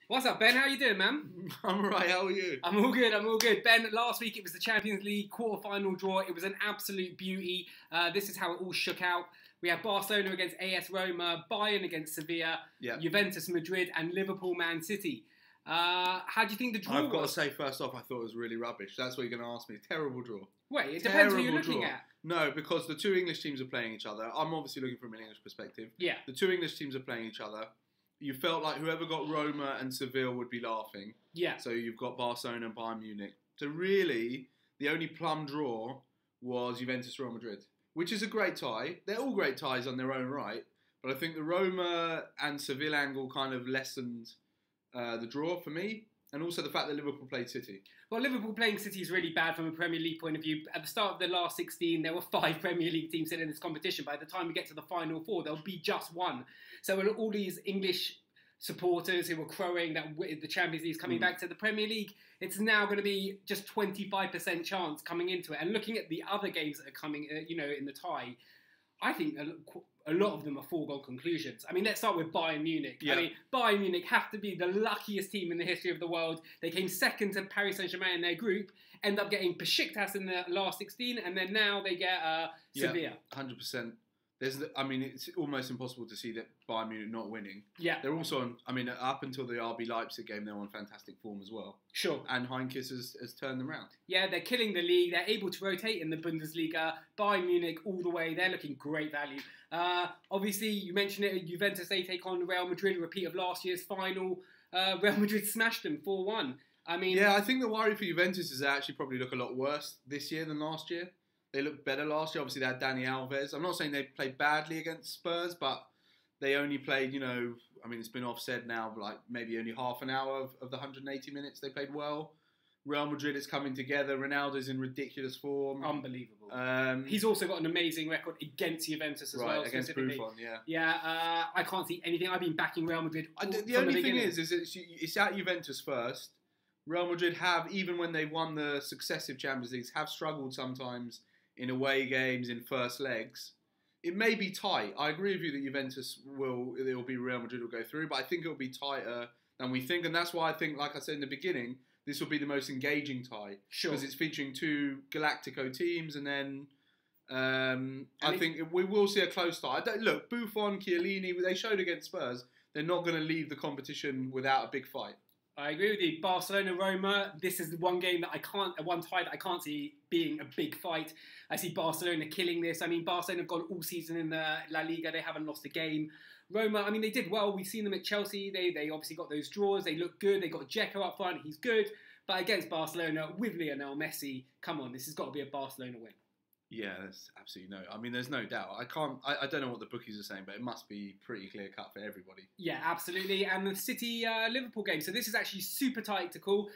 What's up, Ben? How you doing, man? I'm alright, how are you? I'm all good, I'm all good. Ben, last week it was the Champions League quarter-final draw. It was an absolute beauty. This is how it all shook out. We had Barcelona against AS Roma, Bayern against Sevilla, Juventus Madrid, and Liverpool Man City. How do you think the draw was? I've got to say, first off, I thought it was really rubbish. That's what you're going to ask me. Terrible draw. Wait, it depends who you're looking at. No, because the two English teams are playing each other. I'm obviously looking from an English perspective. Yeah. The two English teams are playing each other. You felt like whoever got Roma and Seville would be laughing. Yeah. So you've got Barcelona and Bayern Munich. So really, the only plum draw was Juventus-Real Madrid, which is a great tie. They're all great ties on their own right. But I think the Roma and Seville angle kind of lessened the draw for me. And also the fact that Liverpool played City. Well, Liverpool playing City is really bad from a Premier League point of view. At the start of the last 16, there were 5 Premier League teams in this competition. By the time we get to the final 4, there'll be just one. So all these English supporters who were crowing that the Champions League is coming back to the Premier League, it's now going to be just 25% chance coming into it. And looking at the other games that are coming, in the tie, I think a lot of them are foregone conclusions. I mean, let's start with Bayern Munich. Yeah. I mean, Bayern Munich have to be the luckiest team in the history of the world. They came second to Paris Saint-Germain in their group, end up getting Besiktas in the last 16, and then now they get Sevilla. 100%. It's almost impossible to see that Bayern Munich not winning. Yeah. They're also on, up until the RB Leipzig game, they're on fantastic form as well. Sure. And Heinkes has turned them around. Yeah, they're killing the league. They're able to rotate in the Bundesliga. Bayern Munich all the way. They're looking great value. Obviously, you mentioned it, Juventus, they take on Real Madrid, a repeat of last year's final. Real Madrid smashed them 4-1. I think the worry for Juventus is they actually probably look a lot worse this year than last year. They looked better last year. Obviously, they had Dani Alves. I'm not saying they played badly against Spurs, but they only played, it's been offset now, like maybe only half an hour of the 180 minutes they played well. Real Madrid is coming together. Ronaldo's in ridiculous form. Unbelievable. He's also got an amazing record against Juventus as well. Against Buffon, yeah. Yeah, I can't see anything. I've been backing Real Madrid The only thing is it's at Juventus first. Real Madrid have, even when they've won the successive Champions Leagues, have struggled sometimes in away games, in first legs. It may be tight. I agree with you that Juventus it'll be Real Madrid will go through, but I think it'll be tighter than we think. And that's why I think, like I said in the beginning, this will be the most engaging tie. Sure. Because it's featuring 2 Galactico teams, and then I think we will see a close tie. Look, Buffon, Chiellini, they showed against Spurs, they're not going to leave the competition without a big fight. I agree with you. Barcelona-Roma, this is the one game that one tie that I can't see being a big fight. I see Barcelona killing this. Barcelona have gone all season in the La Liga. They haven't lost a game. Roma, they did well. We've seen them at Chelsea. They obviously got those draws. They look good. They got Dzeko up front. He's good. But against Barcelona, with Lionel Messi, come on, this has got to be a Barcelona win. Yeah, there's absolutely no. There's no doubt. I don't know what the bookies are saying, but it must be pretty clear cut for everybody. Yeah, absolutely. And the City Liverpool game. So this is actually super tight to call.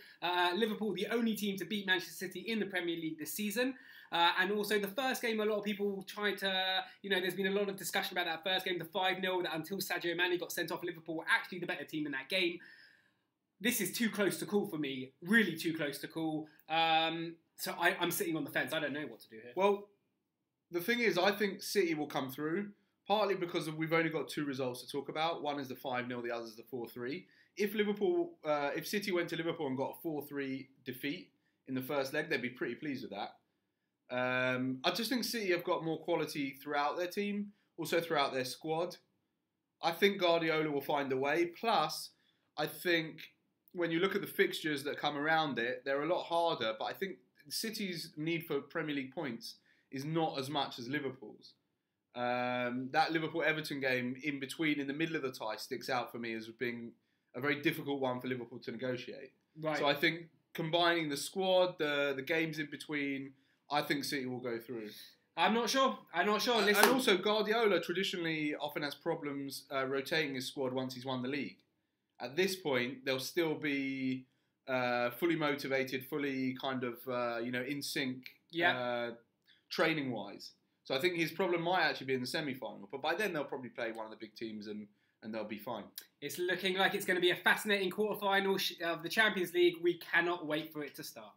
Liverpool, the only team to beat Manchester City in the Premier League this season. And also the first game, a lot of people tried to, there's been a lot of discussion about that first game, the 5-0, that until Sadio Mane got sent off, Liverpool were actually the better team in that game. This is too close to call for me. Really too close to call. So I'm sitting on the fence. I don't know what to do here. Well, the thing is, I think City will come through, partly because we've only got 2 results to talk about. One is the 5-0, the other is the 4-3. If City went to Liverpool and got a 4-3 defeat in the first leg, they'd be pretty pleased with that. I just think City have got more quality throughout their team, also throughout their squad. I think Guardiola will find a way. Plus, I think when you look at the fixtures that come around it, they're a lot harder, but I think City's need for Premier League points is not as much as Liverpool's. That Liverpool-Everton game in the middle of the tie, sticks out for me as being a very difficult one for Liverpool to negotiate. Right. So I think combining the squad, the games in between, I think City will go through. I'm not sure. Listen. And also, Guardiola traditionally often has problems rotating his squad once he's won the league. At this point, they'll still be fully motivated, fully kind of, in sync, training-wise. So I think his problem might actually be in the semi-final. But by then, they'll probably play one of the big teams and they'll be fine. It's looking like it's going to be a fascinating quarter-final of the Champions League. We cannot wait for it to start.